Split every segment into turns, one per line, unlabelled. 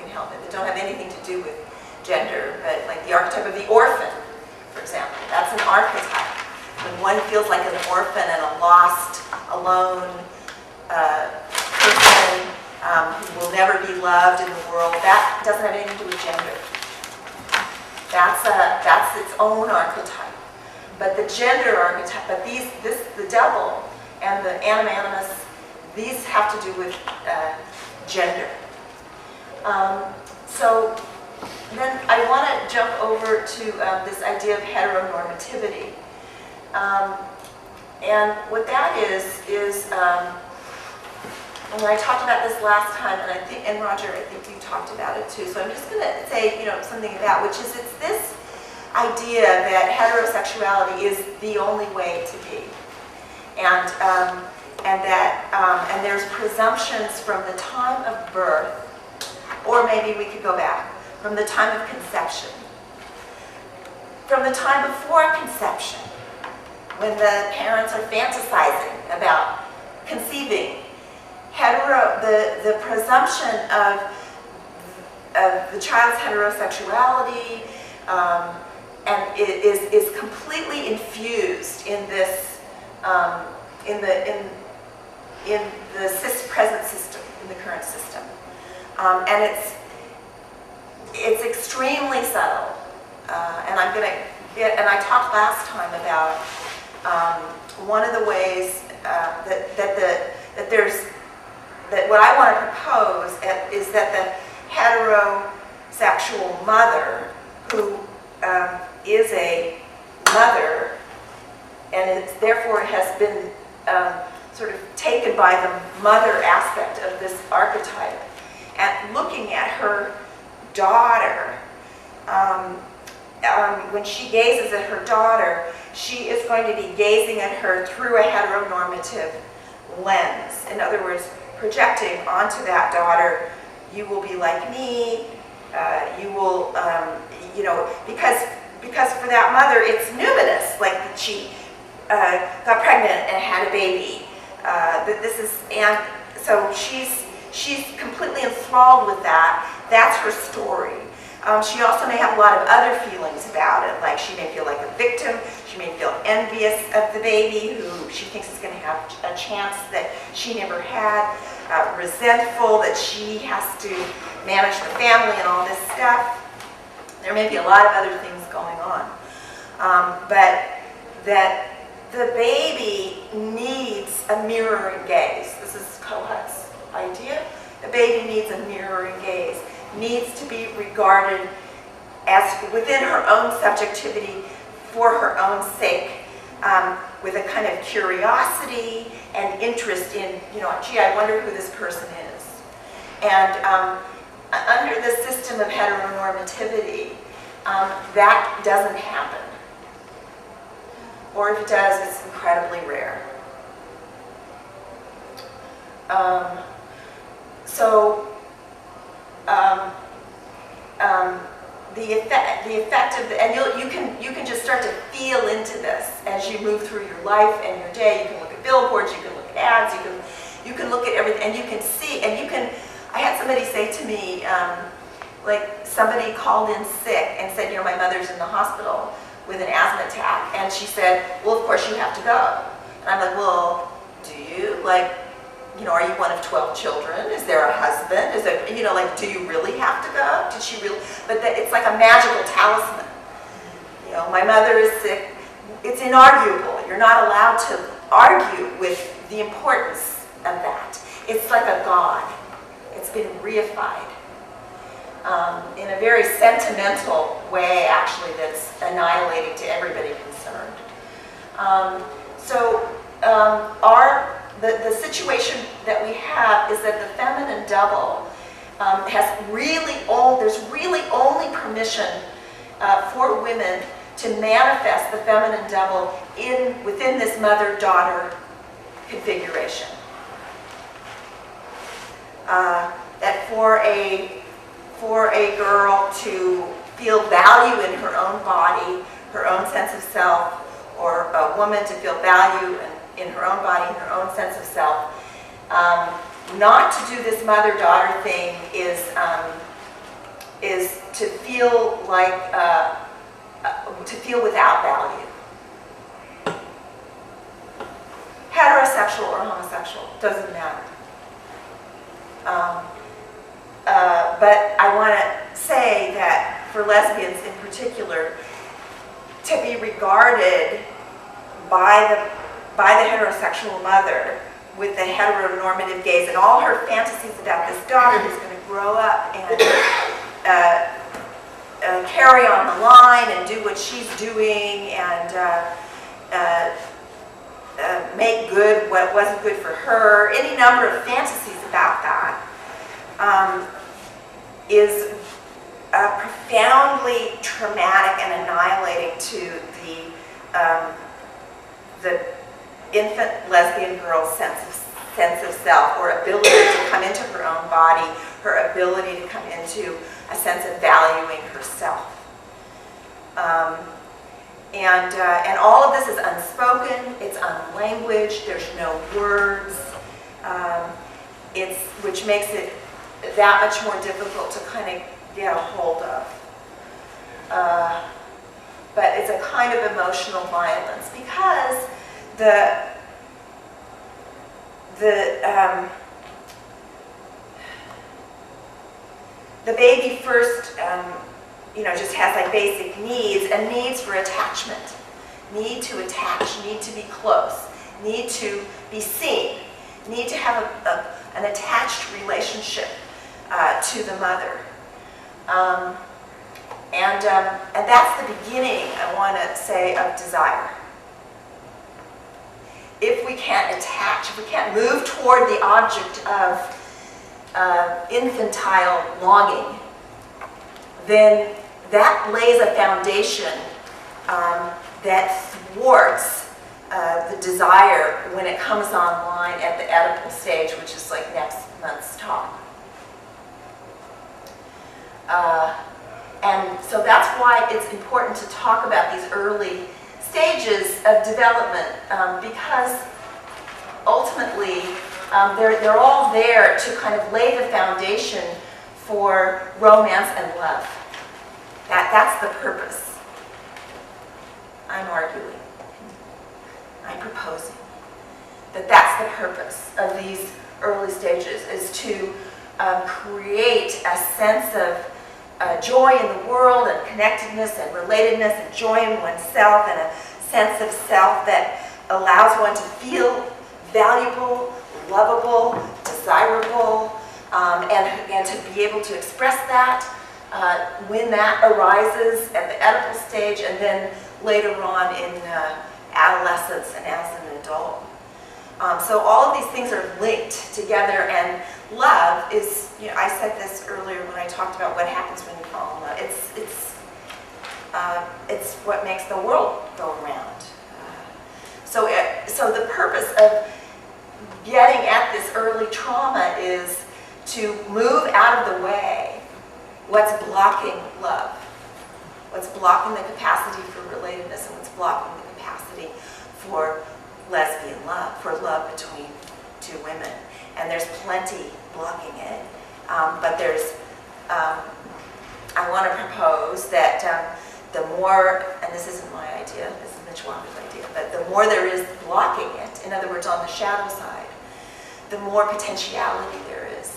can help it, that don't have anything to do with gender, but like the archetype of the orphan, for example. That's an archetype. When one feels like an orphan and a lost, alone person who will never be loved in the world, that doesn't have anything to do with gender. That's its own archetype. But the gender archetype, but the devil and the animus, these have to do with gender. So then I want to jump over to this idea of heteronormativity. And what that is when I talked about this last time, and Roger, I think you talked about it too. So I'm just going to say, something about, which is it's this idea that heterosexuality is the only way to be, and there's presumptions from the time of birth, or maybe we could go back from the time of conception, from the time before conception, when the parents are fantasizing about conceiving. The presumption of the child's heterosexuality and is completely infused in this in the present system, in the current system, and it's extremely subtle. And I talked last time about one of the ways that what I want to propose is that the heterosexual mother, who is a mother, and therefore has been sort of taken by the mother aspect of this archetype, and looking at her daughter, when she gazes at her daughter, she is going to be gazing at her through a heteronormative lens. In other words, projecting onto that daughter, you will be like me, you will, because for that mother it's numinous, like that she got pregnant and had a baby. And so she's completely enthralled with that. That's her story. She also may have a lot of other feelings about it, like she may feel like a victim, she may feel envious of the baby who she thinks is going to have a chance that she never had, resentful that she has to manage the family and all this stuff. There may be a lot of other things going on. But that the baby needs a mirroring gaze. This is Kohut's idea. The baby needs a mirroring gaze, needs to be regarded as within her own subjectivity, for her own sake, with a kind of curiosity and interest in, gee, I wonder who this person is. And under the system of heteronormativity, that doesn't happen. Or if it does, it's incredibly rare. The effect of and you can just start to feel into this as you move through your life and your day. You can look at billboards, you can look at ads, you can look at everything, and you can see, and you can. I had somebody say to me, like somebody called in sick and said, my mother's in the hospital with an asthma attack, and she said, well, of course you have to go. And I'm like, well, do you? Are you one of 12 children? Is there a husband? Is there, do you really have to go? Did she really? But it's like a magical talisman. My mother is sick. It's inarguable. You're not allowed to argue with the importance of that. It's like a god. It's been reified in a very sentimental way, actually, that's annihilating to everybody concerned. The situation that we have is that the feminine double there's really only permission for women to manifest the feminine double within this mother-daughter configuration. That for a girl to feel value in her own body, her own sense of self, or a woman to feel value in her own body, in her own sense of self, not to do this mother-daughter thing is is to feel like, to feel without value. Heterosexual or homosexual, doesn't matter. But I want to say that for lesbians in particular, to be regarded by the heterosexual mother with the heteronormative gaze and all her fantasies about this daughter who's going to grow up and carry on the line and do what she's doing and make good what wasn't good for her, any number of fantasies about that, is profoundly traumatic and annihilating to the infant lesbian girl's sense of self, or ability to come into her own body, her ability to come into a sense of valuing herself. And all of this is unspoken, it's unlanguaged, there's no words, which makes it that much more difficult to kind of get a hold of. But it's a kind of emotional violence because the baby first, just has like basic needs and needs for attachment. Need to attach, need to be close, need to be seen, need to have an attached relationship to the mother. And that's the beginning, I want to say, of desire. If we can't attach, if we can't move toward the object of infantile longing, then that lays a foundation that thwarts the desire when it comes online at the Oedipal stage, which is like next month's talk. And so that's why it's important to talk about these early stages of development, because ultimately they're all there to kind of lay the foundation for romance and love. That's the purpose. I'm arguing. I'm proposing that that's the purpose of these early stages, is to create a sense of joy in the world and connectedness and relatedness and joy in oneself and a sense of self that allows one to feel valuable, lovable, desirable, and to be able to express that when that arises at the Oedipal stage and then later on in adolescence and as an adult. So all of these things are linked together, and love is, I said this earlier when I talked about what happens when you fall in love. It's what makes the world go around. So the purpose of getting at this early trauma is to move out of the way what's blocking love, what's blocking the capacity for relatedness, and what's blocking the capacity for lesbian love, for love between two women. And there's plenty blocking it, but there's, I want to propose that the more, and this isn't my idea, this is Mitch Walker's idea, but the more there is blocking it, in other words, on the shadow side, the more potentiality there is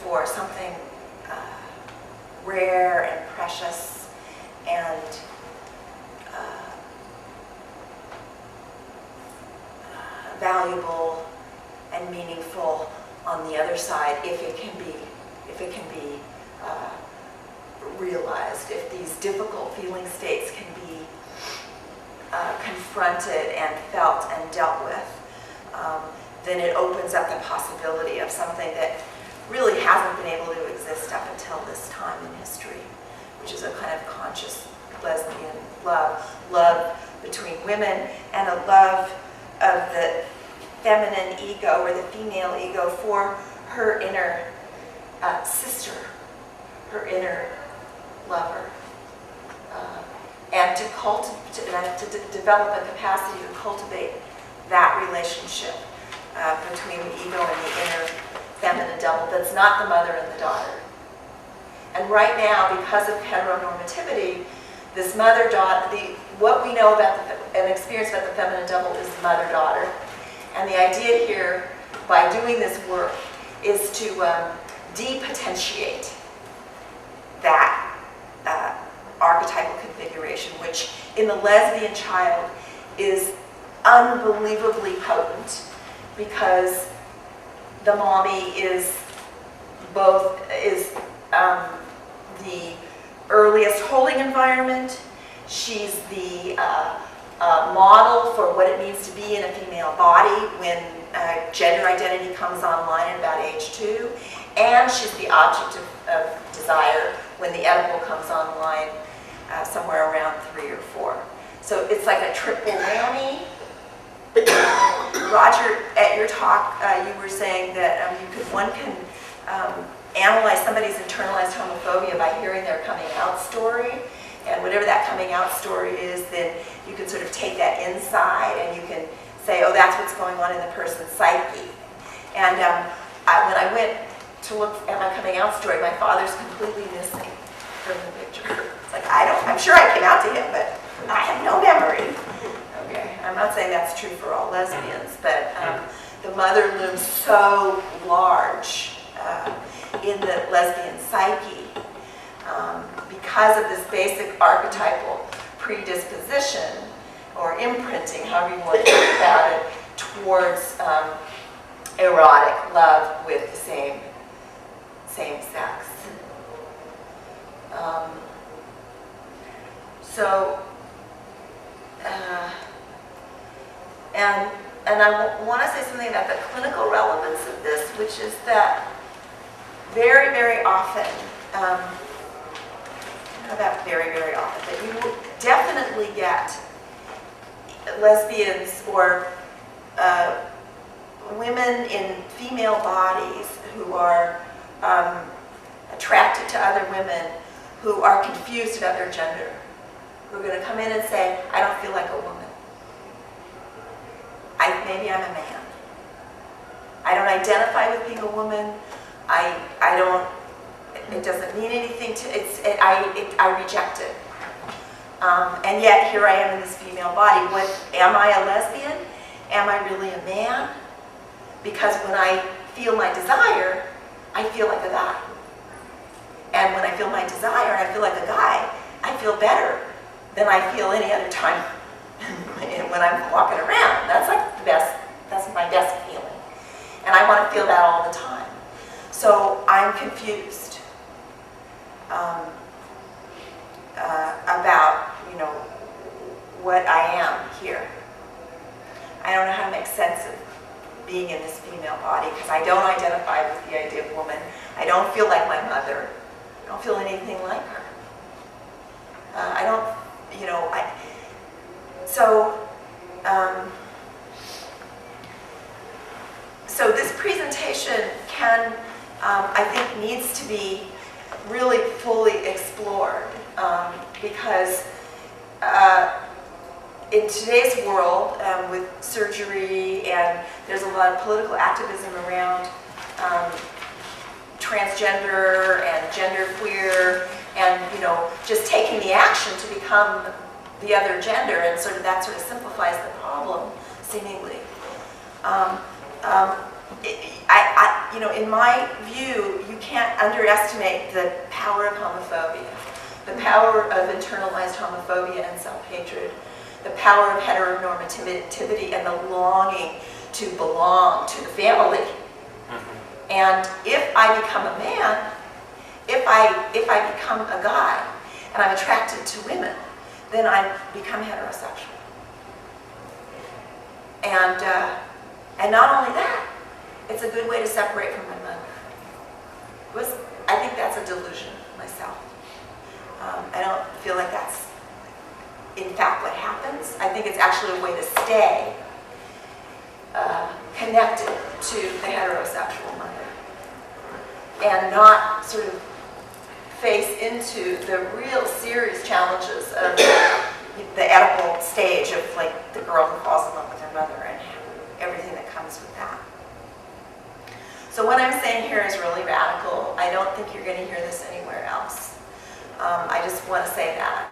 for something rare and precious and valuable and meaningful on the other side, if it can be realized, if these difficult feeling states can be confronted and felt and dealt with, then it opens up the possibility of something that really hasn't been able to exist up until this time in history, which is a kind of conscious lesbian love between women, and a love of the feminine ego or the female ego for her inner sister, her inner lover, and to develop a capacity to cultivate that relationship between the ego and the inner feminine double that's not the mother and the daughter, And right now, because of heteronormativity, this mother-daughter, what we know about an experience about the feminine double is mother-daughter. And the idea here, by doing this work, is to depotentiate that archetypal configuration, which in the lesbian child is unbelievably potent, because the mommy is the earliest holding environment. She's the model for what it means to be in a female body when gender identity comes online at about age 2, and she's the object of desire when the edible comes online somewhere around 3 or 4. So it's like a triple whammy. Roger, at your talk, you were saying that one can analyze somebody's internalized homophobia by hearing their coming out story. And whatever that coming out story is, then you can sort of take that inside and you can say, oh, that's what's going on in the person's psyche. And when I went to look at my coming out story, my father's completely missing from the picture. It's like, I'm sure I came out to him, but I have no memory. Okay, I'm not saying that's true for all lesbians, but the mother looms so large in the lesbian psyche because of this basic archetypal predisposition or imprinting, however you want to think about it, towards erotic love with the same sex. And I want to say something about the clinical relevance of this, which is that very, very often, that you will definitely get lesbians or women in female bodies who are attracted to other women who are confused about their gender, who are going to come in and say, I don't feel like a woman. Maybe I'm a man. I don't identify with being a woman. I don't, it doesn't mean anything to, I reject it. And yet here I am in this female body. Am I a lesbian? Am I really a man? Because when I feel my desire, I feel like a guy. And when I feel my desire and I feel like a guy, I feel better than I feel any other time when I'm walking around. That's like the best, that's my best feeling. And I want to feel that all the time. So I'm confused about, what I am here. I don't know how to make sense of being in this female body because I don't identify with the idea of woman. I don't feel like my mother. I don't feel anything like her. I don't, so this presentation can, I think, needs to be really fully explored because in today's world, with surgery and there's a lot of political activism around transgender and genderqueer, and just taking the action to become the other gender, and that sort of simplifies the problem, seemingly. In my view, you can't underestimate the power of homophobia, the power of internalized homophobia and self-hatred, the power of heteronormativity and the longing to belong to the family. Mm-hmm. And if I become a man, if I become a guy and I'm attracted to women, then I become heterosexual. And not only that, it's a good way to separate from my mother. I think that's a delusion myself. I don't feel like that's in fact what happens. I think it's actually a way to stay connected to the heterosexual mother and not sort of face into the real serious challenges of the Oedipal stage of the girl who falls in love with her mother and everything that comes with that. So what I'm saying here is really radical. I don't think you're going to hear this anywhere else. I just want to say that.